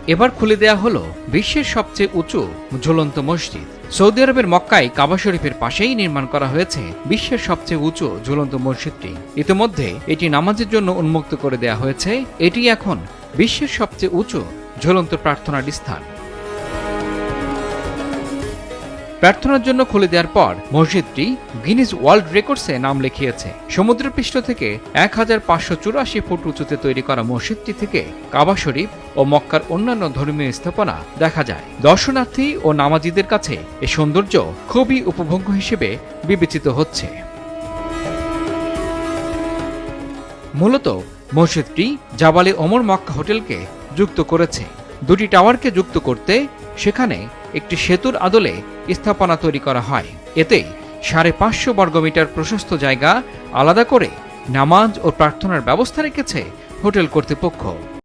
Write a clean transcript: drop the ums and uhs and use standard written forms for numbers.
এবার খুলে দেয়া হলো বিশ্বের সবচেয়ে উঁচু ঝুলন্ত মসজিদ। সৌদি আরবের মক্কায় কাবা শরীফের পাশেই নির্মাণ করা হয়েছে বিশ্বের সবচেয়ে উঁচু ঝুলন্ত মসজিদটি। ইতিমধ্যে এটি নামাজের জন্য উন্মুক্ত করে দেয়া হয়েছে। এটি এখন বিশ্বের সবচেয়ে উঁচু ঝুলন্ত প্রার্থনার স্থান। প্রার্থনার জন্য খুলে দেওয়ার পর মসজিদটি গিনিস ওয়ার্ল্ড রেকর্ডসে নাম লিখিয়েছে। সমুদ্রপৃষ্ঠ থেকে 1584 ফুট উঁচুতে তৈরি করা মসজিদটি থেকে কাবা শরীফ ও মক্কার অন্যান্য ধর্মীয় স্থাপনা দেখা যায়। দর্শনার্থী ও নামাজীদের কাছে এই সৌন্দর্য খুবই উপভোগ্য হিসেবে বিবেচিত হচ্ছে। মূলত মসজিদটি জাবালে ওমর মক্কা হোটেলকে যুক্ত করেছে। দুটি টাওয়ারকে যুক্ত করতে সেখানে একটি সেতুর আদলে স্থাপনা তৈরি করা হয়। এতে 550 বর্গমিটার প্রশস্ত জায়গা আলাদা করে নামাজ ও প্রার্থনার ব্যবস্থা রেখেছে হোটেল কর্তৃপক্ষ।